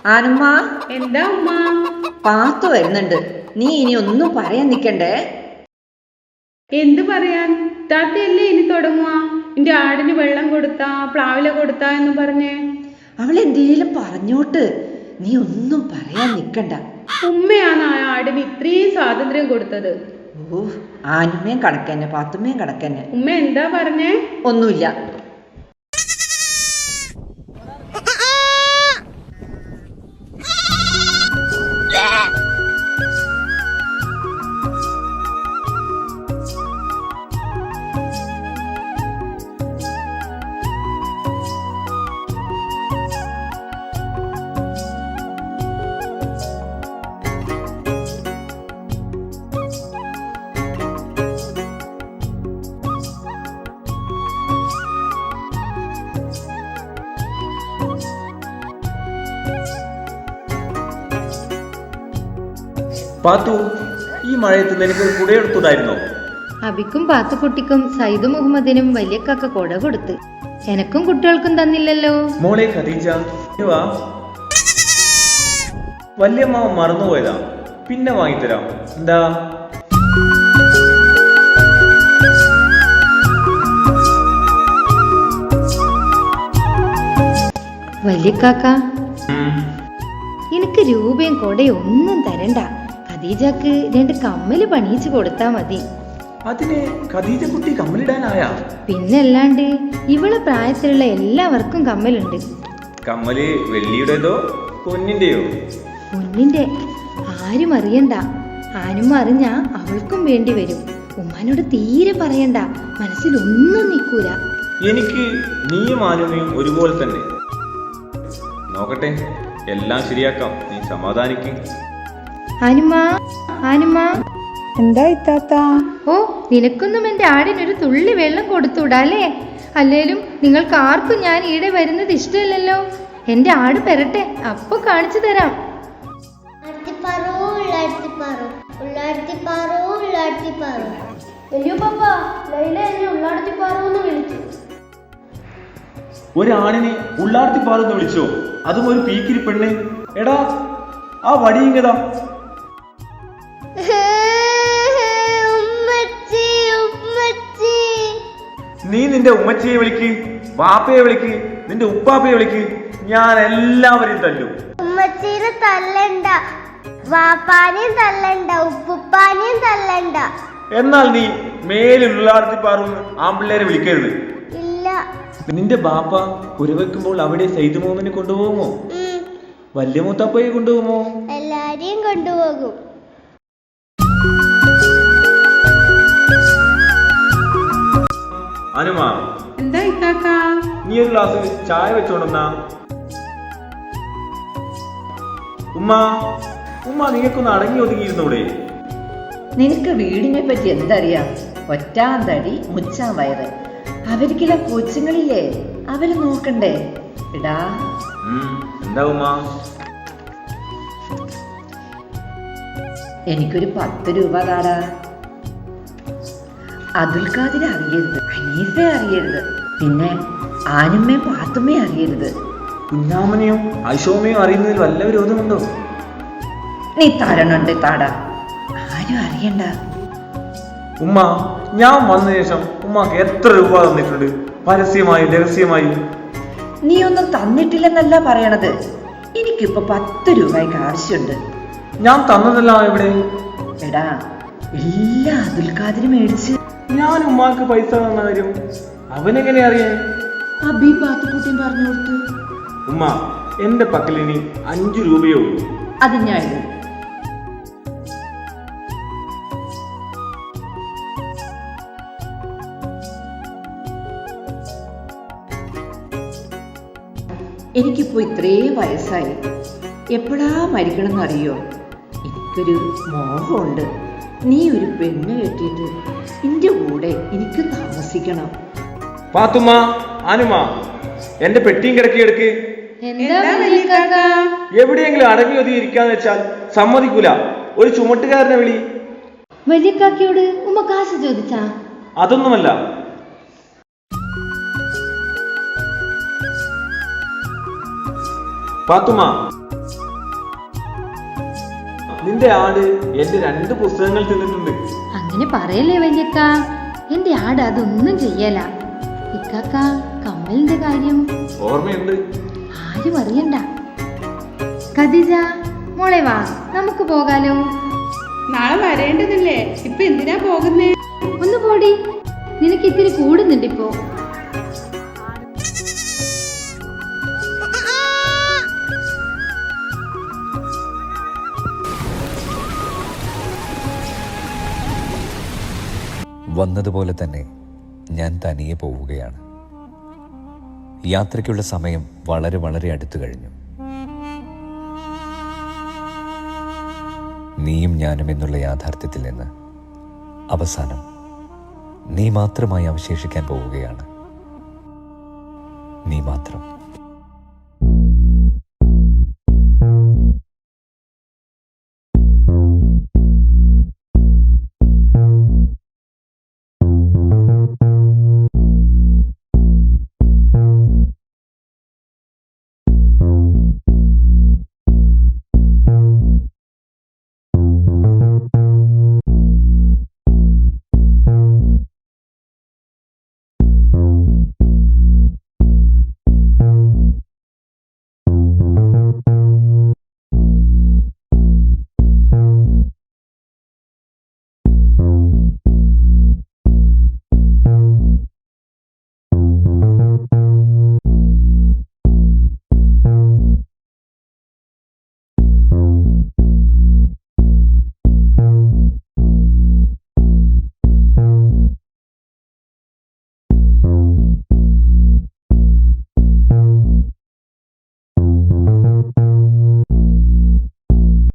ആനുമ്മ, എന്താ ഉമ്മ? പാത്തു വരുന്നുണ്ട്. നീ ഇനി ഒന്നും പറയാൻ നിക്കണ്ടേ. എന്ത് പറയാൻ? താത്തയല്ലേ ഇനി തുടങ്ങുക. എന്റെ ആടിന് വെള്ളം കൊടുത്താ, പ്ലാവില കൊടുത്താ എന്ന് പറഞ്ഞേ. അവളെന്തേലും പറഞ്ഞോട്ട്, നീ ഒന്നും പറയാൻ നിക്കണ്ട. ഉമ്മയാണ് ആ ആടിന് ഇത്രയും സ്വാതന്ത്ര്യം കൊടുത്തത്. ഓ, ആനുമ്മയും കണക്കന്നെ, പാത്തുമ്മയും കണക്കന്നെ. ഉമ്മ എന്താ പറഞ്ഞേ? ഒന്നുമില്ല. പാത്തു, ഈ മഴയത്ത് നിനക്കൊരു കുടയെടുത്തതായിരുന്നോ? അബിക്കും പാത്തുക്കുട്ടിക്കും സൈദു മുഹമ്മദിനും വലിയക്കാക്ക കൊട കൊടുത്ത്. എനക്കും കുട്ടികൾക്കും തന്നില്ലല്ലോ. മോളെ ഖദീജ, വാ. വല്യമ്മ മറന്നുപോയതാ, പിന്നെ വാങ്ങിത്തരാം. എന്താ? വലിയക്കാക്ക, എനിക്ക് രൂപയും കൊടയും ഒന്നും തരണ്ട. ഖദീജക്ക് 2 കമ്മല് പണിയിച്ചു കൊടുത്താ മതി. അതിന് ഖദീജ കുട്ടി കമ്മലിടാനായ? പിന്നല്ലാണ്ട് ഇവളെ പ്രായത്തിലുള്ള എല്ലാവർക്കും കമ്മലുണ്ട്. കമ്മല് വെള്ളിയുടേതോ പൊന്നിന്റെയോ? പൊന്നിന്റെ. ആരും അറിയണ്ട. ആരും അറിഞ്ഞാ അവൾക്കും വേണ്ടി വരും. ഉമ്മാനോട് തീരെ പറയണ്ട, മനസ്സിലൊന്നും നിൽക്കൂല. എനിക്ക് നീയും ആനുമയും ഒരുപോലെ തന്നെ. നോക്കട്ടെ, എല്ലാം ശരിയാക്കാം. നീ സമാധാനിക്ക്. ആനുമാ, ആനുമാ. എന്താ ഇത്താത്ത? ഓ, നിനക്കൊന്നും എന്റെ ആടിനൊരു തുള്ളി വെള്ളം കൊടുത്തൂടാലേ? അല്ലേലും നിങ്ങൾക്ക് ആർക്കും ഞാൻ ഈടെ വരുന്നത് ഇഷ്ടമില്ലല്ലോ. എന്റെ ആട് പെരട്ടെ, അപ്പൊ കാണിച്ചു തരാം. ഒരാണിനെ ഉള്ളാർത്തി പാറെന്ന് വിളിച്ചോ? അതും ഒരു പീക്കിരി പെണ്ണ്. എടാ, ആ വടിയിങ്ങതാ. നീ നിന്റെ ഉമ്മച്ചിയെ വിളിക്ക്, വാപ്പയെ വിളിക്ക്, നിന്റെ ഉപ്പാപ്പയെ വിളിക്ക്. ഞാൻ എല്ലാവരെയും തല്ലും. ഉമ്മച്ചീനെ തല്ലണ്ട, വാപ്പാനെയും തല്ലണ്ട, ഉപ്പുപ്പാനെയും തല്ലണ്ട. എന്നാൽ നീ മേലിൽ ഉള്ളാർത്തി പാറൂന്ന് ആമ്പിള്ളേരെ വിളിക്കരുത്. ഇല്ല. നിന്റെ ബാപ്പ കുരവെക്കുമ്പോൾ അവിടെ സൈദ് മോമിനെ കൊണ്ടുപോകുമോ? വലിയ മൂത്താപ്പയെ കൊണ്ടുപോകുമോ? എല്ലാരെയും കൊണ്ടുപോകും. അനുമാ, എന്താ ഇത്താക്ക? നീ ഒരു ഗ്ലാസ് ചായ വെച്ചോണ്ടെന്നാ. ഉമ്മ, നിങ്ങൾക്കൊന്ന് അടങ്ങി ഒതുങ്ങിയിരുന്നൂടെ? നിനക്ക് വീടിനെ പറ്റി എന്തറിയാം? ഒറ്റാന്തടി മുച്ചാൻ വയറ്. അവർക്കുള്ള കൊച്ചുങ്ങളില്ലേ, അവര് നോക്കണ്ടേ? ഇടാ. എന്താ ഉമ്മ? എനിക്കൊരു 10 രൂപ താടാ. അതുൽ ഖാദിരെ അറിയരുത്, ഹനീഫെ അറിയരുത്, പിന്നെ ആനുമ്മയും പാത്തുമ്മയും അറിയരുത്. കുഞ്ഞാമനെയും ഐഷോമയും അറിയുന്നതിൽ വല്ല വിരോധമുണ്ടോ? നീ തരണുണ്ട് താടാ, ആരും അറിയണ്ട. ഉമ്മ, ഞാൻ വന്ന ശേഷം ഉമ്മക്ക് എത്ര രൂപ തന്നിട്ടുണ്ട്? പരസ്യമായും രഹസ്യമായും? നീ ഒന്നും തന്നിട്ടില്ലെന്നല്ല പറയണത്. എനിക്കിപ്പോ 10 രൂപയ്ക്ക് ആവശ്യമുണ്ട്. ഞാൻ തന്നതല്ല എവിടെ? എടാ, എല്ലാ അതുൽ ഖാദിര് മേടിച്ച്. ഞാൻ ഉമ്മാക്ക് പൈസ തന്ന കാര്യം അവനെങ്ങനെ അറിയാൻ? അബി പാത്തുക്കുട്ടിയും പറഞ്ഞു കൊടുത്തു. ഉമ്മ, എന്റെ പക്കലിനി 5 രൂപയേ ഉള്ളൂ. അത് ഞാൻ എഴുതും. എനിക്കിപ്പോ ഇത്രയും വയസ്സായി. എപ്പോഴാ മരിക്കണമെന്ന് അറിയോ? എനിക്കൊരു മോഹമുണ്ട്. നീ ഒരു പെണ്ണ് കെട്ടിയിട്ട് നിന്റെ കൂടെ എനിക്ക് താമസിക്കണം. പാത്തുമ്മ, ആനുമ, എന്റെ പെട്ടിയും കിടക്കിയെടുക്ക്. എവിടെയെങ്കിലും അടങ്ങി ഒതുങ്ങി ഇരിക്കാന്ന് വെച്ചാൽ സമ്മതിക്കൂല. ഒരു ചുമട്ടുകാരനെ വിളി. വലിയക്കാക്കയോട് ഉമ്മ കാശ് ചോദിച്ചാ? അതൊന്നുമല്ല. പാത്തുമ്മ, നിന്റെ ആട് എന്റെ 2 പുസ്തകങ്ങൾ തിന്നിട്ടുണ്ട്. അങ്ങനെ പറയല്ലേ വല്യക്ക, എന്റെ ആട് അതൊന്നും ചെയ്യല. ഇക്കാക്ക, കമ്മലിന്റെ കാര്യം ഓർമ്മയുണ്ട്. ആരും അറിയണ്ട. ഖദീജ മോളെ വാ, നമുക്ക് പോകാലോ. നാളെ വരേണ്ടതില്ലേ, ഇപ്പൊ എന്തിനാ പോകുന്നേ? ഒന്ന് പോടി, നിനക്ക് ഇത്തിരി കൂടുന്നുണ്ടിപ്പോ. വന്നതുപോലെ തന്നെ ഞാൻ തനിയെ പോവുകയാണ്. യാത്രയ്ക്കുള്ള സമയം വളരെ വളരെ അടുത്തു കഴിഞ്ഞു. നീയും ഞാനും എന്നുള്ള യാഥാർത്ഥ്യത്തിൽ നിന്ന് അവസാനം നീ മാത്രമായി അവശേഷിക്കാൻ പോവുകയാണ്. നീ മാത്രം.